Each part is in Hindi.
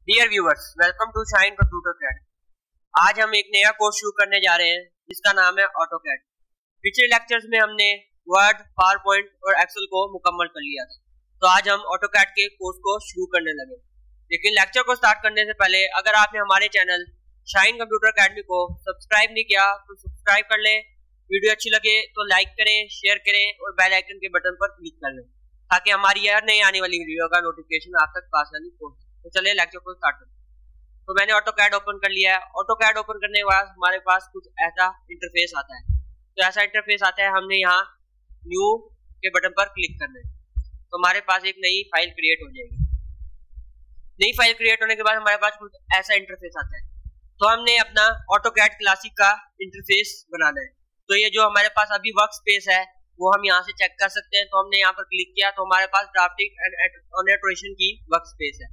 Dear viewers, welcome to Shine computer CAD. आज हम एक नया कोर्स शुरू करने जा रहे हैं जिसका नाम है ऑटोकैड। पिछले लेक्चर्स में हमने वर्ड, पावरपॉइंट और एक्सेल को मुकम्मल कर लिया था, तो आज हम ऑटोकैड के कोर्स को शुरू करने लगे। लेकिन लेक्चर को स्टार्ट करने से पहले अगर आपने हमारे चैनल शाइन कंप्यूटर अकेडमी को सब्सक्राइब नहीं किया तो सब्सक्राइब कर लें। वीडियो अच्छी लगे तो लाइक करें, शेयर करें और बेल आइकन के बटन पर क्लिक कर लें ताकि हमारी हर नई आने वाली वीडियो का नोटिफिकेशन आप तक आसानी पहुंचे। तो चलिए लेक्चर को स्टार्ट करते हैं। तो मैंने ऑटोकैड ओपन कर लिया है। ऑटोकैड ओपन करने के बाद हमारे पास कुछ ऐसा इंटरफेस आता है। तो ऐसा इंटरफेस आता है, हमने यहाँ न्यू के बटन पर क्लिक करना है तो हमारे पास एक नई फाइल क्रिएट हो जाएगी। नई फाइल क्रिएट होने के बाद हमारे पास कुछ ऐसा इंटरफेस आता है। तो हमने अपना ऑटोकैड क्लासिक का इंटरफेस बनाना है। तो ये जो हमारे पास अभी वर्क स्पेस है वो हम यहाँ से चेक कर सकते हैं। तो हमने यहाँ पर क्लिक किया तो हमारे पास ड्राफ्टिंग एंड एनोटेशन की वर्क स्पेस है।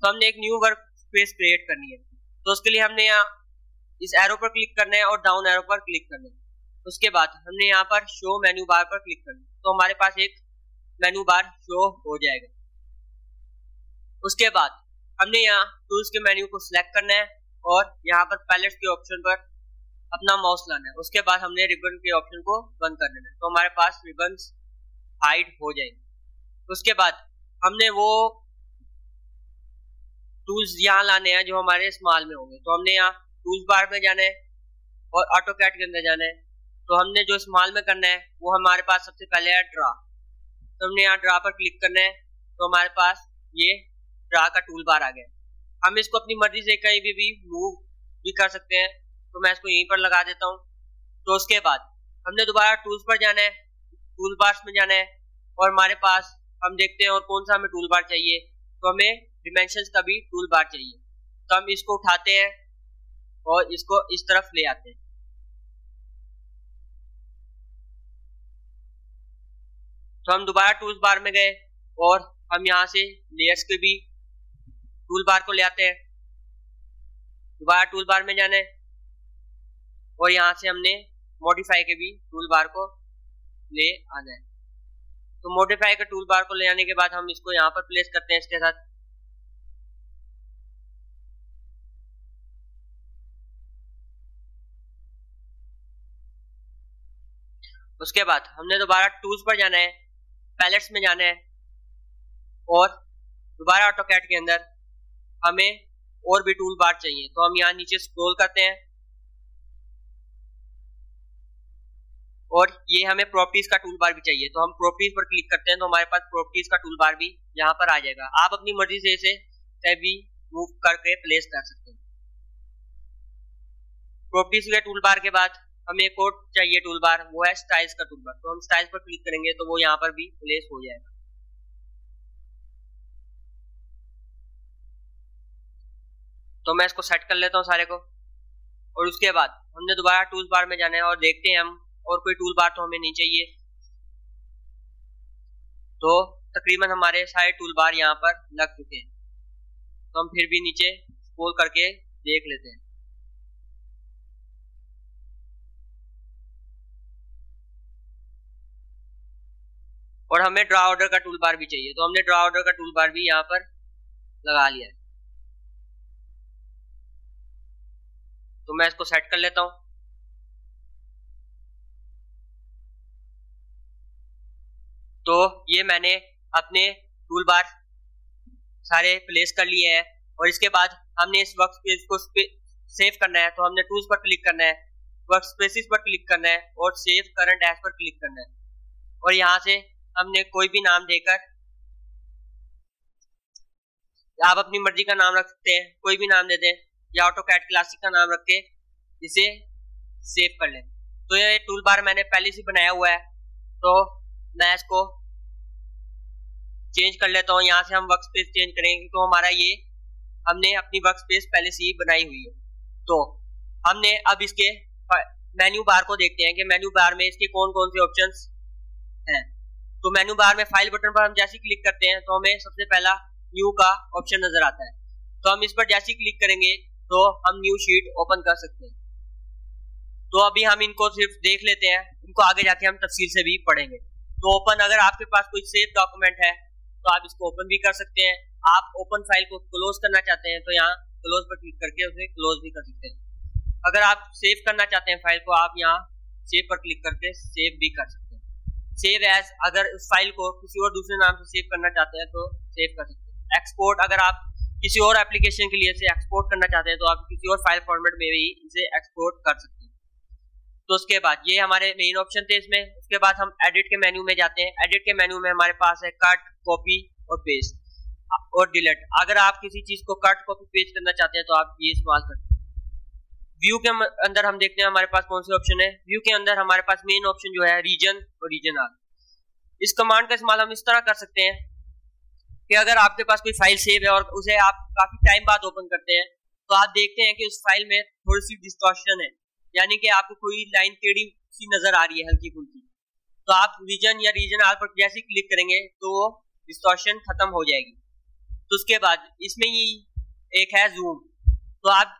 तो हमने एक न्यू वर्क स्पेस क्रिएट करनी है। तो उसके लिए हमने यहाँ इस एरो पर क्लिक करना है और डाउन एरो पर क्लिक करना है। उसके बाद हमने यहाँ पर शो मेन्यू बार पर क्लिक करना है तो हमारे पास एक मेन्यू बार शो हो जाएगा। उसके बाद हमने यहाँ टूल्स के मेन्यू को सिलेक्ट करना है और यहाँ पर पैलेट्स के ऑप्शन पर अपना माउस लाना है। उसके बाद हमने रिबन के ऑप्शन को बंद कर देना है तो हमारे पास रिबन्स हाइड हो जाएंगे। उसके बाद हमने वो टूल्स यहाँ लाने हैं जो हमारे स्मॉल में होंगे। तो हमने यहाँ टूल्स बार में जाना है और ऑटोकैड के अंदर जाना है। तो हमने जो स्मॉल में करना है वो हमारे पास सबसे पहले है ड्रा। तो हमने यहाँ ड्रा पर क्लिक करना है तो हमारे पास ये ड्रा का टूल बार आ गया। हम इसको अपनी मर्जी से कहीं भी मूव भी कर सकते हैं। तो मैं इसको यहीं पर लगा देता हूँ। तो उसके बाद हमने दोबारा टूल्स पर जाना है, टूल बार्स में जाना है और हमारे पास हम देखते हैं और कौन सा हमें टूल बार चाहिए। तो हमें डिमेंशंस का भी टूल बार चाहिए। तो हम इसको उठाते हैं और इसको इस तरफ ले आते हैं। तो हम दोबारा टूल बार में गए और हम यहाँ से लेयर्स के भी टूल बार को ले आते हैं। दोबारा टूल बार में जाना है और यहाँ से हमने मॉडिफाई के भी टूल बार को ले आना है। तो मॉडिफाई के टूल बार को ले आने के बाद हम इसको यहाँ पर प्लेस करते हैं इसके साथ। उसके बाद हमने दोबारा टूल्स पर जाना है, पैलेट्स में जाना है और दोबारा ऑटोकैड के अंदर हमें और भी टूल बार चाहिए। तो हम यहाँ नीचे स्क्रॉल करते हैं और ये हमें प्रॉपर्टीज का टूल बार भी चाहिए। तो हम प्रॉपर्टीज पर क्लिक करते हैं तो हमारे पास प्रॉपर्टीज का टूल बार भी यहाँ पर आ जाएगा। आप अपनी मर्जी से इसे कहीं भी मूव करके प्लेस कर सकते हैं। प्रॉपर्टीज के टूल बार के बाद हमें एक और चाहिए टूल बार, वो है स्टाइल्स का टूल बार। तो हम स्टाइल्स पर क्लिक करेंगे तो वो यहाँ पर भी प्लेस हो जाएगा। तो मैं इसको सेट कर लेता हूँ सारे को और उसके बाद हमने दोबारा टूल बार में जाना है और देखते हैं हम और कोई टूल बार तो हमें नहीं चाहिए। तो तकरीबन हमारे सारे टूल बार यहाँ पर लग चुके हैं। तो हम फिर भी नीचे स्क्रॉल करके देख लेते हैं। और हमें ड्रा ऑर्डर का टूल बार भी चाहिए। तो हमने ड्रा ऑर्डर का टूल बार भी यहाँ पर लगा लिया है। तो मैं इसको सेट कर लेता हूँ। तो ये मैंने अपने टूल बार सारे प्लेस कर लिए हैं और इसके बाद हमने इस वर्क स्पेस को सेव करना है। तो हमने टूल्स पर क्लिक करना है, वर्क स्पेसिस पर क्लिक करना है और सेव करंट एज पर क्लिक करना है। और यहाँ से हमने कोई भी नाम देकर, आप अपनी मर्जी का नाम रख सकते हैं, कोई भी नाम दे दें या ऑटोकैड क्लासिक का नाम रख के इसे सेव कर लें। तो ये टूल बार मैंने पहले से बनाया हुआ है तो मैं इसको चेंज कर लेता हूँ। यहाँ से हम वर्क स्पेस चेंज करेंगे तो हमारा ये हमने अपनी वर्क स्पेस पहले से ही बनाई हुई है। तो हमने अब इसके मेन्यू बार को देखते हैं कि मेन्यू बार में इसके कौन कौन से ऑप्शंस हैं। तो मेन्यू बार में फाइल बटन पर हम जैसे क्लिक करते हैं तो हमें सबसे पहला न्यू का ऑप्शन नजर आता है। तो हम इस पर जैसे क्लिक करेंगे तो हम न्यू शीट ओपन कर सकते हैं। तो अभी हम इनको सिर्फ देख लेते हैं, इनको आगे जाके हम तफसील से भी पढ़ेंगे। तो ओपन, अगर आपके पास कोई सेव डॉक्यूमेंट है तो आप इसको ओपन भी कर सकते हैं आप ओपन फाइल को क्लोज करना चाहते हैं तो यहाँ क्लोज पर क्लिक करके उसे क्लोज भी कर सकते हैं। अगर आप सेव करना चाहते हैं फाइल को, आप यहाँ सेव पर क्लिक करके सेव भी कर सकते हैं। सेव एज, अगर उस फाइल को किसी और दूसरे नाम से सेव करना चाहते हैं तो सेव कर सकते हैं। एक्सपोर्ट, अगर आप किसी और एप्लीकेशन के लिए इसे एक्सपोर्ट करना चाहते हैं तो आप किसी और फाइल फॉर्मेट में भी इसे एक्सपोर्ट कर सकते हैं। तो उसके बाद ये हमारे मेन ऑप्शन थे इसमें। उसके बाद हम एडिट के मेन्यू में जाते हैं। एडिट के मेन्यू में हमारे पास है कट, कॉपी और पेस्ट और डिलीट। अगर आप किसी चीज को कट, कॉपी, पेस्ट करना चाहते हैं तो आप ये इस्तेमाल कर सकते हैं। व्यू के अंदर हम देखते हैं हमारे पास कौन से ऑप्शन है। व्यू के अंदर हमारे पास मेन ऑप्शन जो है रीजन और रीजनल। इस कमांड का इस्तेमाल हम इस तरह कर सकते हैं कि अगर आपके पास कोई फाइल सेव है और उसे आप काफी टाइम बाद ओपन करते हैं तो आप देखते हैं कि उस फाइल में थोड़ी सी डिस्टॉर्शन है, यानी कि आपको कोई लाइन टेढ़ी सी नजर आ रही है हल्की फुल्की। तो आप रीजन या रीजनल पर जैसे क्लिक करेंगे तो वो डिस्टॉर्शन खत्म हो जाएगी। तो उसके बाद इसमें ही एक है जूम। तो आप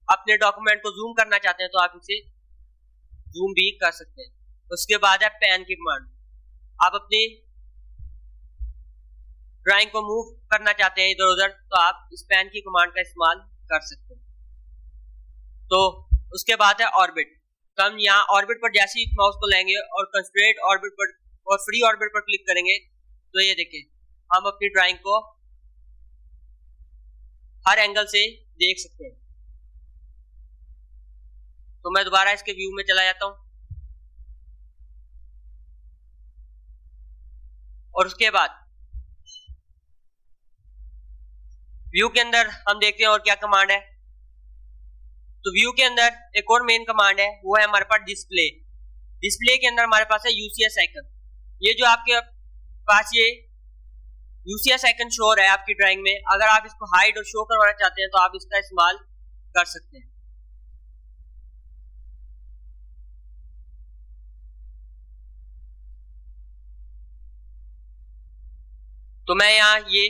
अपने डॉक्यूमेंट को जूम करना चाहते हैं तो आप इसे जूम भी कर सकते हैं। उसके बाद है पैन की कमांड। आप अपनी ड्राइंग को मूव करना चाहते हैं इधर उधर तो आप इस पैन की कमांड का इस्तेमाल कर सकते हैं। तो उसके बाद है ऑर्बिट। तो हम यहाँ ऑर्बिट पर जैसे ही माउस को लेंगे और कंस्ट्रेंट ऑर्बिट पर और फ्री ऑर्बिट पर क्लिक करेंगे तो ये देखिए हम अपनी ड्राइंग को हर एंगल से देख सकते हैं। तो मैं दोबारा इसके व्यू में चला जाता हूं और उसके बाद व्यू के अंदर हम देखते हैं और क्या कमांड है। तो व्यू के अंदर एक और मेन कमांड है, वो है हमारे पास डिस्प्ले। डिस्प्ले के अंदर हमारे पास है यूसीएस आइकन। ये जो आपके पास ये यूसीएस आइकन शो हो रहा है आपकी ड्राइंग में, अगर आप इसको हाइड और शो करवाना चाहते हैं तो आप इसका इस्तेमाल कर सकते हैं। तो मैं यहाँ ये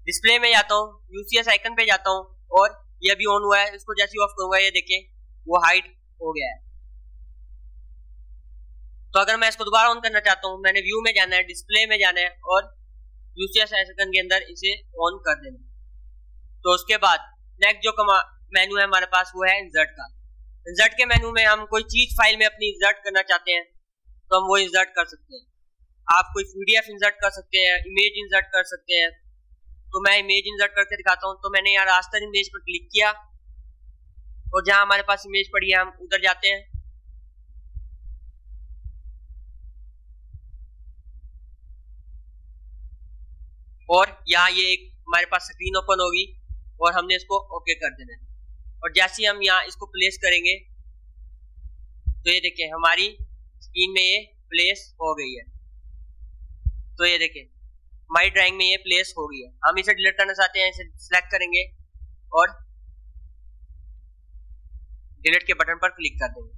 डिस्प्ले में जाता हूँ, यूसीएस आइकन पे जाता हूँ और ये अभी ऑन हुआ है। इसको जैसे ऑफ करूंगा ये देखें वो हाइड हो गया है। तो अगर मैं इसको दोबारा ऑन करना चाहता हूँ, मैंने व्यू में जाना है, डिस्प्ले में जाना है और यूसीएस आइकन के अंदर इसे ऑन कर देना। तो उसके बाद नेक्स्ट जो मेन्यू है हमारे पास वो है इंसर्ट का। इंसर्ट के मेन्यू में हम कोई चीज फाइल में अपनी इंसर्ट करना चाहते हैं तो हम वो इंसर्ट कर सकते हैं। आप कोई पीडीएफ इंसर्ट कर सकते हैं, इमेज इंसर्ट कर सकते हैं। तो मैं इमेज इंसर्ट करके दिखाता हूं। तो मैंने यहाँ रास्टर इमेज पर क्लिक किया और जहां हमारे पास इमेज पड़ी है हम उधर जाते हैं और यहाँ ये एक हमारे पास स्क्रीन ओपन होगी और हमने इसको ओके कर देना है। और जैसे ही हम यहाँ इसको प्लेस करेंगे तो ये देखिए हमारी स्क्रीन में ये प्लेस हो गई है। तो ये देखिए हमारी ड्राइंग में ये प्लेस हो गई है। हम इसे डिलीट करना चाहते हैं, इसे सिलेक्ट करेंगे और डिलीट के बटन पर क्लिक कर देंगे।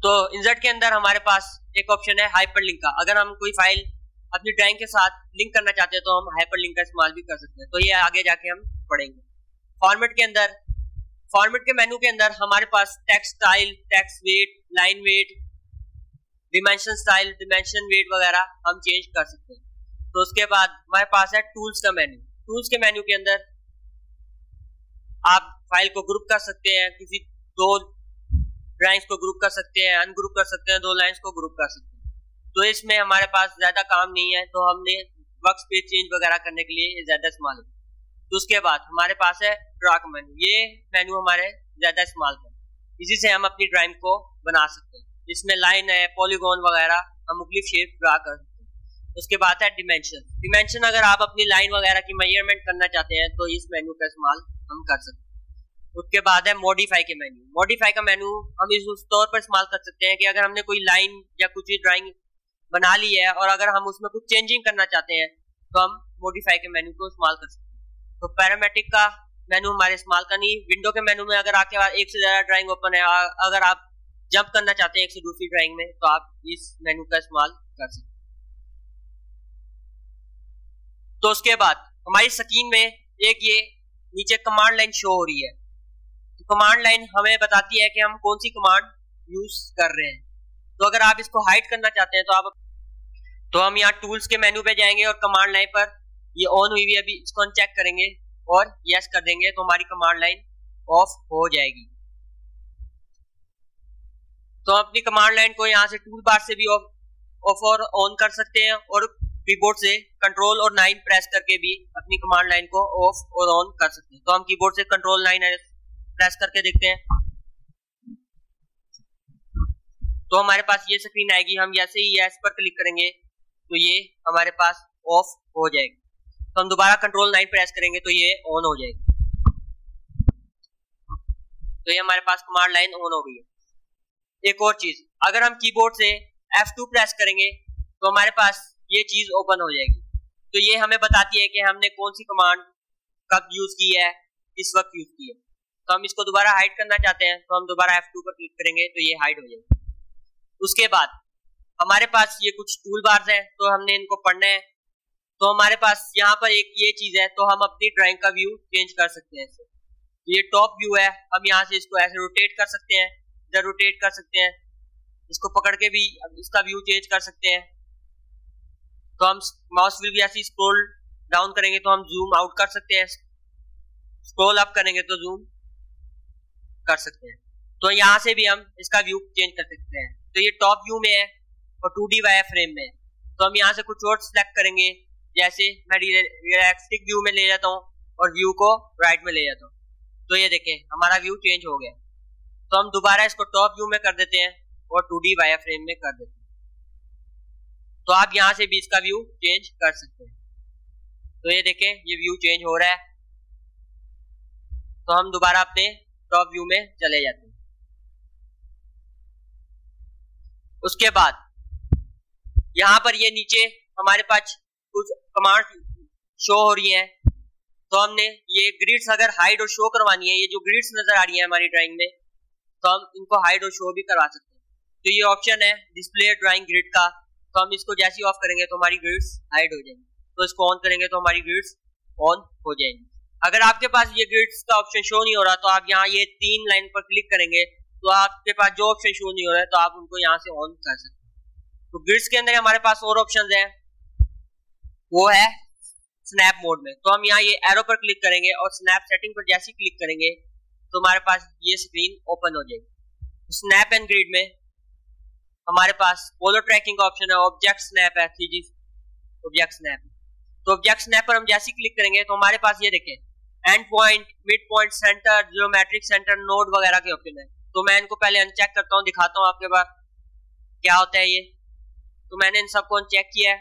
तो इंसर्ट के अंदर हमारे पास एक ऑप्शन है हाइपरलिंक का। अगर हम कोई फाइल अपनी ड्राइंग के साथ लिंक करना चाहते हैं तो हम हाइपरलिंक का इस्तेमाल भी कर सकते हैं। तो ये आगे जाके हम पढ़ेंगे। फॉर्मेट के अंदर, फॉर्मेट के मेन्यू के अंदर हमारे पास text style, text weight, line weight, dimension style, dimension weight वगैरह हम चेंज कर सकते हैं। तो उसके बाद हमारे पास है टूल्स का मेन्यू। टूल्स के मेन्यू के अंदर आप फाइल को ग्रुप कर सकते हैं, किसी दो ड्राइंग्स को ग्रुप कर सकते हैं, अनग्रुप कर सकते हैं, दो लाइंस को ग्रुप कर सकते हैं। तो इसमें हमारे पास ज्यादा काम नहीं है, तो हमने वर्क स्पेस चेंज वगैरह करने के लिए ज्यादा इस्तेमाल होता है। तो उसके बाद हमारे पास है ड्रा का मेन्यू। ये मेन्यू हमारे ज्यादा इस्तेमाल करते हैं, इसी से हम अपनी ड्राइंग को बना सकते हैं। इसमें लाइन है, पॉलीगॉन वगैरह, हम मुख्तलिफ शेप ड्रा कर सकते हैं। उसके बाद है डिमेंशन। डिमेंशन अगर आप अपनी लाइन वगैरह की मेजरमेंट करना चाहते हैं तो इस मेन्यू का इस्तेमाल हम कर सकते हैं। उसके बाद है मॉडिफाई के मेन्यू। मॉडिफाई का मेन्यू हम इस तौर पर इस्तेमाल कर सकते हैं कि अगर हमने कोई लाइन या कुछ ड्राइंग बना ली है और अगर हम उसमें कुछ चेंजिंग करना चाहते हैं तो हम मॉडिफाई के मेन्यू को इस्तेमाल कर सकते हैं। तो पैरामेट्रिक का मेन्यू हमारे इस्तेमाल का नहीं। विंडो के मेन्यू में अगर आपके पास एक से ज्यादा ड्राइंग ओपन है, अगर आप जंप करना चाहते हैं एक से दूसरी ड्राइंग में तो आप इस मेन्यू का इस्तेमाल कर सकते हैं। तो उसके बाद हमारी स्क्रीन में एक ये नीचे कमांड लाइन शो हो रही है। तो कमांड लाइन हमें बताती है कि हम कौन सी कमांड यूज कर रहे हैं। तो अगर आप इसको हाइड करना चाहते हैं तो आप तो हम यहाँ टूल्स के मेन्यू पे जाएंगे और कमांड लाइन पर ये ऑन हुई हुई, अभी इसको अनचेक करेंगे और यस कर देंगे तो हमारी कमांड लाइन ऑफ हो जाएगी। तो हम अपनी कमांड लाइन को यहाँ से टूल बार से भी ऑफ और ऑन कर सकते हैं और कीबोर्ड से कंट्रोल और 9 प्रेस करके भी अपनी कमांड लाइन को ऑफ और ऑन कर सकते हैं। तो हम कीबोर्ड से कंट्रोल 9 प्रेस करके देखते हैं तो हमारे पास ये स्क्रीन आएगी। हम जैसे ही यस पर क्लिक करेंगे तो ये हमारे पास ऑफ हो जाएगी। तो हम दोबारा कंट्रोल 9 प्रेस करेंगे तो ये ऑन हो जाएगी। तो ये हमारे पास कमांड लाइन ऑन हो गई है। एक और चीज, अगर हम कीबोर्ड से F2 प्रेस करेंगे तो हमारे पास ये चीज ओपन हो जाएगी। तो ये हमें बताती है कि हमने कौन सी कमांड कब यूज की है, किस वक्त यूज की है। तो हम इसको दोबारा हाइड करना चाहते हैं तो हम दोबारा F2 पर क्लिक करेंगे तो ये हाइड हो जाएगी। उसके बाद हमारे पास ये कुछ टूल बार्स हैं तो हमने इनको पढ़ना है। तो हमारे पास यहाँ पर एक ये चीज है, तो हम अपनी ड्राइंग का व्यू चेंज कर सकते हैं। ये टॉप व्यू है, हम यहाँ से इसको ऐसे रोटेट कर सकते हैं, इधर रोटेट कर सकते हैं, इसको पकड़ के भी इसका व्यू चेंज कर सकते हैं। तो हम माउस व्हील भी ऐसे स्क्रॉल डाउन करेंगे तो हम जूम आउट कर सकते हैं, स्क्रॉल अप करेंगे तो जूम कर सकते हैं। तो यहाँ से भी हम इसका व्यू चेंज कर सकते हैं। तो ये टॉप व्यू में है और 2D वायरफ्रेम में है। तो हम यहाँ से कुछ और सिलेक्ट करेंगे, जैसे मैं रियलिस्टिक व्यू में ले जाता हूँ और व्यू को राइट में ले जाता हूँ। तो ये देखें हमारा व्यू चेंज हो गया। तो हम दोबारा इसको टॉप व्यू में कर देते हैं और 2D वायरफ्रेम में कर देते हैं। तो आप यहाँ से भी इसका व्यू चेंज कर सकते हैं। तो ये देखें ये व्यू चेंज हो रहा है। तो हम दोबारा अपने टॉप व्यू में चले जाते हैं। उसके बाद यहाँ पर ये नीचे हमारे पास कुछ कमांड शो हो रही है। तो हमने ये ग्रिड्स अगर हाइड और शो करवानी है, ये जो ग्रिड्स नजर आ रही है हमारी ड्राइंग में, तो हम इनको हाइड और शो भी करवा सकते हैं। तो ये ऑप्शन है डिस्प्ले ड्राइंग ग्रिड का। तो हम इसको जैसे ही ऑफ करेंगे तो हमारी ग्रिड्स हाइड हो जाएंगी, तो इसको ऑन करेंगे तो हमारी ग्रिड्स ऑन हो जाएंगी। अगर आपके पास ये ग्रिड्स का ऑप्शन शो नहीं हो रहा तो आप यहाँ ये 3 लाइन पर क्लिक करेंगे तो आपके पास जो ऑप्शन शो नहीं हो रहा है तो आप उनको यहाँ से ऑन कर सकते हैं। तो ग्रिड्स के अंदर हमारे पास और ऑप्शन है, वो है स्नैप मोड में। तो हम यहाँ ये एरो पर क्लिक करेंगे और स्नैप सेटिंग पर जैसे ही क्लिक करेंगे तो हमारे पास ये स्क्रीन ओपन हो जाएगी। स्नैप एंड ग्रिड में हमारे पास पोलो ट्रैकिंग का ऑप्शन है, ऑब्जेक्ट स्नैप है, 3G ऑब्जेक्ट स्नैप। तो ऑब्जेक्ट स्नैप पर हम जैसे ही क्लिक करेंगे तो हमारे पास ये देखें and point, mid point, centre, geometric centre, node वगैरह के ऑप्शन है। तो मैं इनको पहले अनचेक करता हूँ, दिखाता हूँ आपके पास क्या होता है ये। तो मैंने इन सबको अनचेक किया है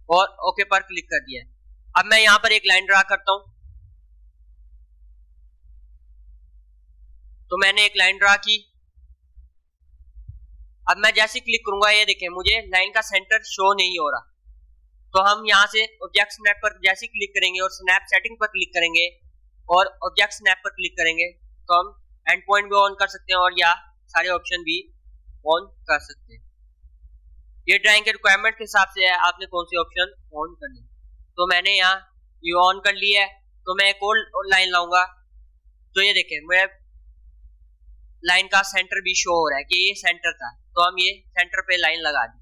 और ओके पर क्लिक कर दिया है। अब मैं यहाँ पर एक लाइन ड्रा करता हूँ। तो मैंने एक लाइन ड्रा की। अब मैं जैसे क्लिक करूंगा ये देखें मुझे लाइन का सेंटर शो नहीं हो रहा। तो हम यहाँ से ऑब्जेक्ट स्नैप पर जैसे क्लिक करेंगे और स्नैप सेटिंग पर क्लिक करेंगे और ऑब्जेक्ट स्नैप पर क्लिक करेंगे तो हम एंड पॉइंट भी ऑन कर सकते हैं और या सारे ऑप्शन भी ऑन कर सकते हैं। ये ड्राइंग के रिक्वायरमेंट के हिसाब से है आपने कौन से ऑप्शन ऑन करने। तो मैंने यहाँ ये ऑन कर लिया है। तो मैं एक और लाइन लाऊंगा तो ये देखें मेरे लाइन का सेंटर भी शो हो रहा है कि ये सेंटर था। तो हम ये सेंटर पे लाइन लगा दी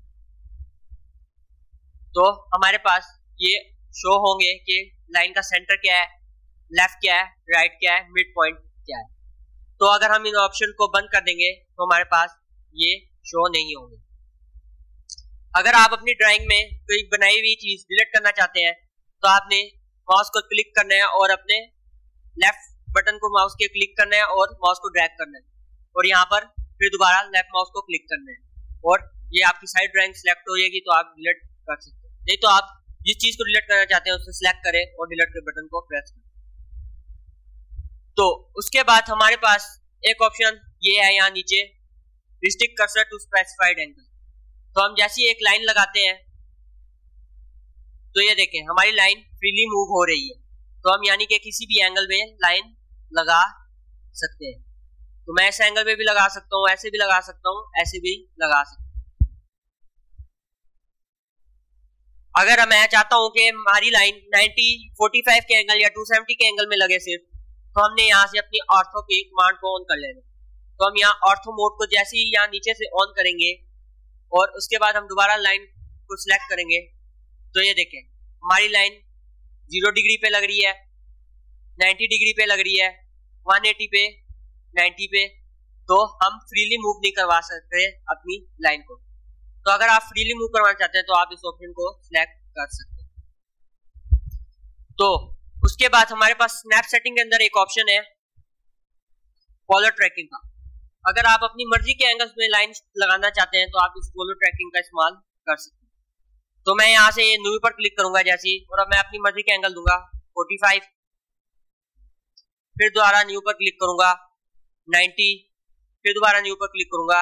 तो हमारे पास ये शो होंगे कि लाइन का सेंटर क्या है, लेफ्ट क्या है, राइट क्या है, मिड पॉइंट क्या है। तो अगर हम इन ऑप्शन को बंद कर देंगे तो हमारे पास ये शो नहीं होंगे। अगर आप अपनी ड्राइंग में कोई बनाई हुई चीज डिलीट करना चाहते हैं तो आपने माउस को क्लिक करना है और अपने लेफ्ट बटन को माउस के क्लिक करना है और माउस को ड्रैग करना है और यहाँ पर फिर दोबारा लेफ्ट माउस को क्लिक करना है और ये आपकी साइड ड्राइंग सिलेक्ट हो जाएगी। तो आप डिलीट कर सकते हैं, नहीं तो आप जिस चीज को डिलीट करना चाहते हैं उसे सिलेक्ट करें और डिलीट के बटन को प्रेस करें। तो उसके बाद हमारे पास एक ऑप्शन ये है यहाँ नीचे, restrict cursor to specified angle. तो हम जैसी एक लाइन लगाते हैं तो ये देखें हमारी लाइन फ्रीली मूव हो रही है। तो हम यानी कि किसी भी एंगल में लाइन लगा सकते हैं। तो मैं ऐसे एंगल में भी लगा सकता हूँ, ऐसे भी लगा सकता हूँ, ऐसे भी लगा सकता हूँ। अगर मैं चाहता हूँ कि हमारी लाइन 90, 45 के एंगल या 270 के एंगल में लगे सिर्फ, तो हमने यहाँ से अपनी ऑर्थो की कमांड को ऑन कर लेना। तो हम यहाँ ऑर्थो मोड को जैसे ही यहाँ नीचे से ऑन करेंगे और उसके बाद हम दोबारा लाइन को सिलेक्ट करेंगे तो ये देखें हमारी लाइन 0 डिग्री पे लग रही है, 90 डिग्री पे लग रही है, 180 पे, 90 पे। तो हम फ्रीली मूव नहीं करवा सकते अपनी लाइन को। तो अगर आप फ्रीली मूव करवाना चाहते हैं तो आप इस ऑप्शन को सिलेक्ट कर सकते हैं। तो उसके बाद हमारे पास स्नैप सेटिंग के अंदर एक ऑप्शन है पोलर ट्रैकिंग का। अगर आप अपनी मर्जी के एंगल्स में लाइन लगाना चाहते हैं तो आप इस पोलर ट्रैकिंग का इस्तेमाल कर सकते हैं। तो मैं यहाँ से न्यू पर क्लिक करूंगा जैसे, और अब मैं अपनी मर्जी के एंगल दूंगा 45, फिर दोबारा न्यू पर क्लिक करूंगा 90, फिर दोबारा न्यू पर क्लिक करूंगा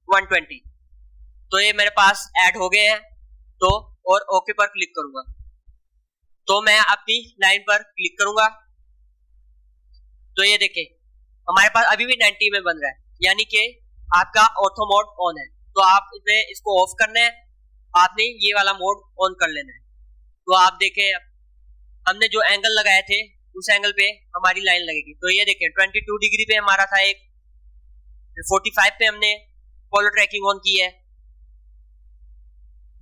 120। तो ये मेरे पास ऐड हो गए हैं। तो और ओके पर क्लिक करूंगा तो मैं अपनी लाइन पर क्लिक करूंगा तो ये देखें हमारे पास अभी भी 90 में बन रहा है, यानी कि आपका ऑर्थो मोड ऑन है। तो आप इसको ऑफ करना है, आपने ये वाला मोड ऑन कर लेना है। तो आप देखें हमने जो एंगल लगाए थे उस एंगल पे हमारी लाइन लगेगी। तो ये देखें 22 डिग्री पे हमारा था एक, 45 पे हमने पोलर ट्रैकिंग ऑन की है,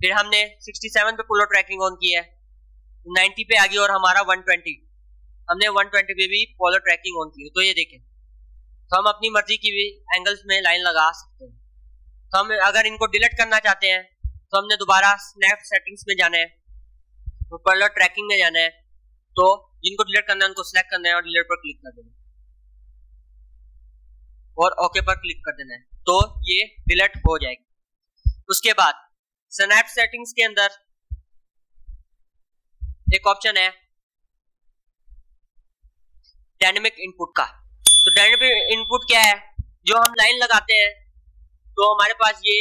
फिर हमने 67 पे पोलर ट्रैकिंग ऑन की है, 90 पे आ गई और हमारा 120, हमने 120 पे भी पोलर ट्रैकिंग ऑन की है। तो ये देखें तो हम अपनी मर्जी की भी एंगल्स में लाइन लगा सकते हैं। तो हम अगर इनको डिलीट करना चाहते हैं तो हमने दोबारा स्नैप सेटिंग्स में जाना है, तो पोलर ट्रैकिंग में जाना है। तो जिनको डिलीट करना है उनको सिलेक्ट करना है और डिलीट पर क्लिक कर देना है और ओके पर क्लिक कर देना है। तो ये डिलीट हो जाएगी। उसके बाद स्नैप सेटिंग्स के अंदर एक ऑप्शन है डायनेमिक इनपुट का। तो डायनेमिक इनपुट क्या है, जो हम लाइन लगाते हैं तो हमारे पास ये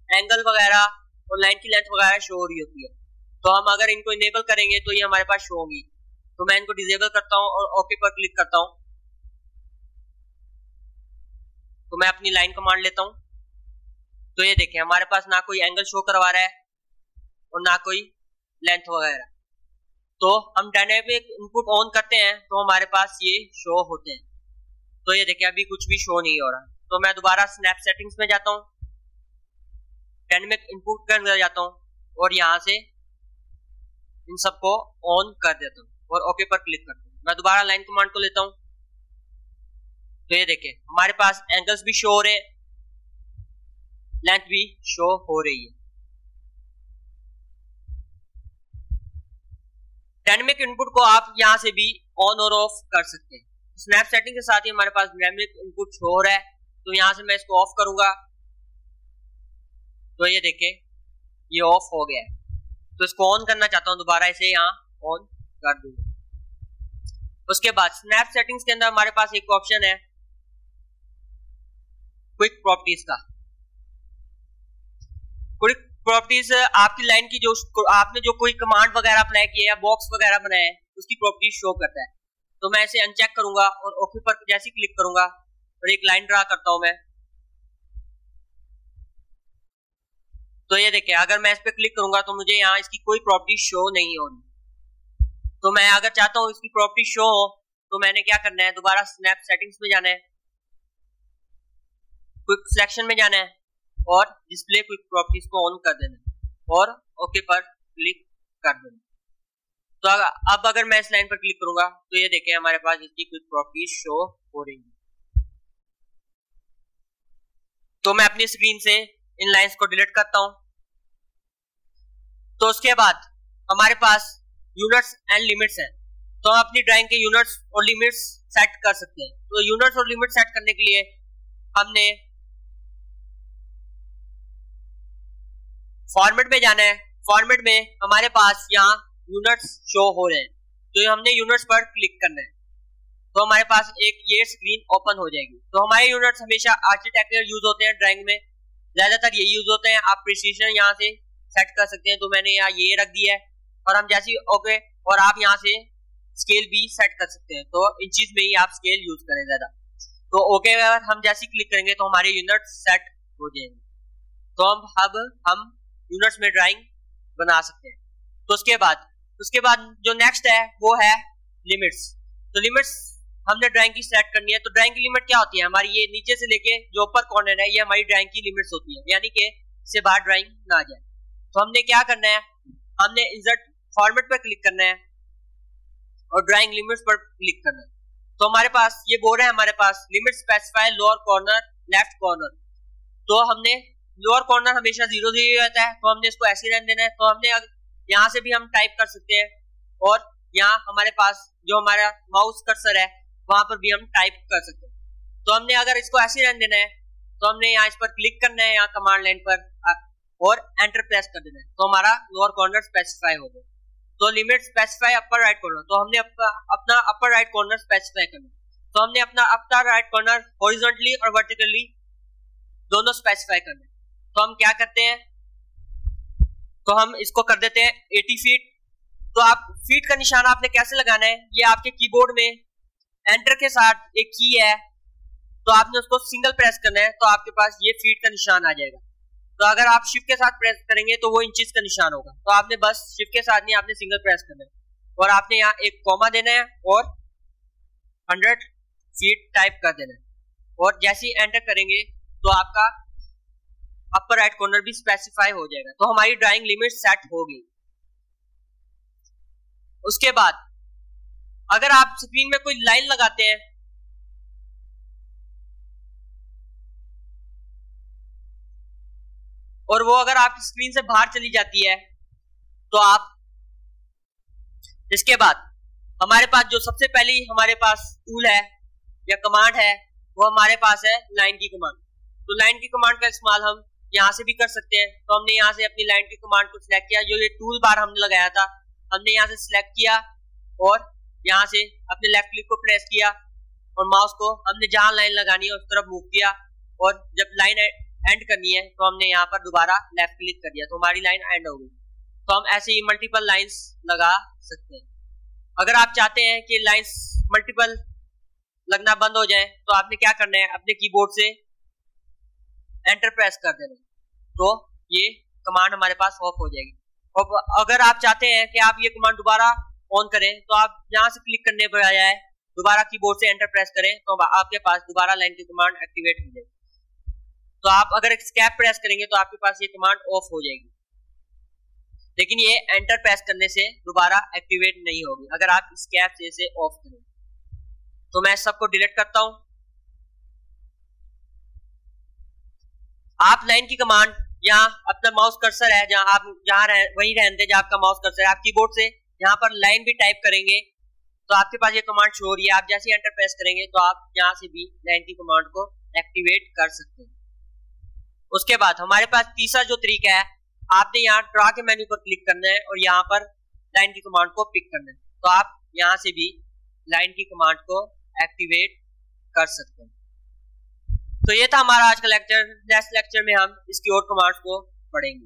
एंगल वगैरह और लाइन की लेंथ वगैरह शो हो रही होती है। तो हम अगर इनको इनेबल करेंगे तो ये हमारे पास शो होगी। तो मैं इनको डिसेबल करता हूं और ओके पर क्लिक करता हूं। तो मैं अपनी लाइन कमांड लेता हूं तो ये देखें हमारे पास ना कोई एंगल शो करवा रहा है और ना कोई लेंथ वगैरह। तो हम डायनेमिक इनपुट ऑन करते हैं तो हमारे पास ये शो होते हैं। तो ये देखें अभी कुछ भी शो नहीं हो रहा। तो मैं दोबारा स्नैप सेटिंग्स में जाता हूँ, डायनेमिक इनपुट के अंदर जाता हूँ और यहाँ से इन सबको ऑन कर देता हूँ और ओके पर क्लिक करता हूँ। मैं दोबारा लाइन कमांड को लेता हूँ तो ये देखें हमारे पास एंगल्स भी शो हो रहे हैं, लेंथ भी शो हो रही है। डायनेमिक इनपुट को आप यहां से भी ऑन और ऑफ कर सकते हैं। स्नैप सेटिंग के साथ ही हमारे पास डायनेमिक इनपुट शो हो रहा है। तो यहां से मैं इसको ऑफ करूंगा तो ये देखें ये ऑफ हो गया है। तो इसको ऑन करना चाहता हूं, दोबारा इसे यहां ऑन कर दूंगा। उसके बाद स्नैप सेटिंग्स के अंदर हमारे पास एक ऑप्शन है क्विक प्रॉपर्टीज का। क्विक प्रॉपर्टीज आपकी लाइन की जो आपने जो कोई कमांड वगैरह अप्लाई किया है, बॉक्स वगैरह बनाया है, उसकी प्रॉपर्टीज शो करता है। तो मैं इसे अनचेक करूंगा और ओके पर जैसे क्लिक करूंगा और एक लाइन ड्रा करता हूं मैं। तो ये देखिए अगर मैं इस पे क्लिक करूंगा तो मुझे यहाँ इसकी कोई प्रॉपर्टी शो नहीं हो रही। तो मैं अगर चाहता हूँ इसकी प्रॉपर्टी शो हो तो मैंने क्या करना है, दोबारा स्नैप सेटिंग्स में जाना है, क्विक सिलेक्शन में जाना है और डिस्प्ले क्विक प्रॉपर्टीज को ऑन कर देना और ओके पर क्लिक कर देना। तो अब अगर मैं इस लाइन पर क्लिक करूंगा तो ये देखें हमारे पास इसकी क्विक प्रॉपर्टीज शो हो रही है। तो मैं अपनी स्क्रीन से इन लाइंस को डिलीट करता हूं। तो उसके बाद हमारे पास यूनिट्स एंड लिमिट्स हैं। तो हम अपनी ड्राइंग के यूनिट्स और लिमिट्स सेट कर सकते हैं। तो यूनिट्स और लिमिट सेट करने के लिए हमने फॉर्मेट में जाना है। फॉर्मेट में हमारे पास यहाँ यूनिट्स शो हो रहे हैं तो हमने यूनिट्स पर क्लिक करना है। तो हमारे पास एक ये स्क्रीन ओपन हो जाएगी। तो हमारे यूनिट्स हमेशा आर्किटेक्चर यूज होते हैं, ड्राइंग में ज्यादातर ये यूज होते हैं। आप प्रिसीजन यहाँ से सेट कर सकते हैं। तो मैंने यहाँ ये रख दिया है और हम जैसे ओके, और आप यहाँ से स्केल भी सेट कर सकते हैं। तो इन चीज में ही आप स्केल यूज करें ज्यादा। तो ओके अगर हम जैसे क्लिक करेंगे तो हमारे यूनिट सेट हो जाएंगे। तो अब हम यूनिट्स में ड्राइंग बना सकते हैं। तो उसके बाद जो नेक्स्ट है वो है लिमिट्स। तो लिमिट्स हमने ड्राइंग की सेट करनी है। तो ड्राइंग की लिमिट क्या होती है हमारी, ये नीचे से लेके जो ऊपर कॉर्नर है ये हमारी ड्राइंग की लिमिट्स होती है, यानी कि इससे बाहर ड्राइंग ना जाए। तो हमने क्या करना है, हमने इंसर्ट फॉर्मेट पर क्लिक करना है और ड्राइंग लिमिट्स पर क्लिक करना है। तो हमारे पास ये बोर्ड है, हमारे पास limit specify lower corner left corner. तो हमने लोअर कॉर्नर हमेशा 0 0 रहता है, तो हमने इसको ऐसे रहने देना है। तो हमने यहाँ से भी हम टाइप कर सकते हैं और यहाँ हमारे पास जो हमारा माउस कर्सर है वहां पर भी हम टाइप कर सकते हैं। तो हमने अगर इसको ऐसे रहने देना है तो हमने यहाँ इस पर क्लिक करना है, यहाँ कमांड लाइन पर, और एंटर प्रेस कर देना है। तो हमारा लोअर कॉर्नर स्पेसिफाई हो गया। तो limit specify upper right corner, तो हमने अपना अपर राइट कॉर्नर स्पेसिफाई करना है। तो हमने अपना अपर राइट कॉर्नर हॉरिजॉन्टली और वर्टिकली दोनों स्पेसिफाई करना है। तो हम क्या करते हैं, तो हम इसको कर देते हैं 80 फीट। तो आप फीट का निशान आपने कैसे लगाना है, ये आपके कीबोर्ड में एंटर के साथ एक की है, तो आपने उसको सिंगल प्रेस करना है, तो आपके पास ये फीट का निशान आ जाएगा। तो अगर आप शिफ्ट के साथ प्रेस करेंगे तो वो इंचेस का निशान होगा। तो आपने बस शिफ्ट के साथ नहीं, आपने सिंगल प्रेस करना है और आपने यहाँ एक कॉमा देना है और 100 फीट टाइप कर देना है। और जैसे ही एंटर करेंगे तो आपका अपर राइट कॉर्नर भी स्पेसिफाई हो जाएगा। तो हमारी ड्राइंग लिमिट सेट हो गई। उसके बाद अगर आप स्क्रीन में कोई लाइन लगाते हैं और वो अगर आपकी स्क्रीन से बाहर चली जाती है, तो आप इसके बाद हमारे पास जो सबसे पहली हमारे पास टूल है या कमांड है वो हमारे पास है लाइन की कमांड। तो लाइन की कमांड का इस्तेमाल हम यहाँ से भी कर सकते हैं। तो हमने यहाँ से अपनी लाइन की कमांड को सिलेक्ट किया, जो ये टूल बार हमने लगाया था हमने यहाँ से सिलेक्ट किया और यहाँ से अपने लेफ्ट क्लिक को प्रेस किया और माउस को हमने जहां लाइन लगानी है उस तरफ मूव किया, और जब लाइन एंड करनी है तो हमने यहाँ पर दोबारा लेफ्ट क्लिक कर दिया, तो हमारी लाइन एंड हो गई। तो हम ऐसे ही मल्टीपल लाइंस लगा सकते हैं। अगर आप चाहते हैं कि लाइंस मल्टीपल लगना बंद हो जाए तो आपने क्या करना है, अपने कीबोर्ड से एंटर प्रेस कर देना, तो ये कमांड हमारे पास ऑफ हो जाएगी। और अगर आप चाहते हैं कि आप ये कमांड दोबारा ऑन करें तो आप यहाँ से क्लिक करने पर आया है, दोबारा कीबोर्ड से एंटर प्रेस करें तो आपके पास दोबारा लाइन की कमांड एक्टिवेट हो जाएगी। तो आप अगर एस्केप प्रेस करेंगे तो आपके पास ये कमांड ऑफ हो जाएगी, लेकिन ये एंटर प्रेस करने से दोबारा एक्टिवेट नहीं होगी अगर आप एस्केप से इसे ऑफ करें। तो मैं सबको डिलीट करता हूं। आप लाइन की कमांड यहाँ अपना माउस कर्सर है जहां आप वहीं रहते जहां आपका माउस कर्सर है, आप कीबोर्ड से यहाँ पर लाइन भी टाइप करेंगे तो आपके पास ये कमांड शो हो रही है। आप जैसे एंटर प्रेस करेंगे तो आप यहाँ से भी लाइन की कमांड को एक्टिवेट कर सकते हैं। उसके बाद हमारे पास तीसरा जो तरीका है, आपने यहाँ ड्रा के मेन्यू पर क्लिक करना है और यहाँ पर लाइन की कमांड को पिक करना है, तो आप यहाँ से भी लाइन की कमांड को एक्टिवेट कर सकते हैं। तो ये था हमारा आज का लेक्चर। नेक्स्ट लेक्चर में हम इसकी और कमांड्स को पढ़ेंगे।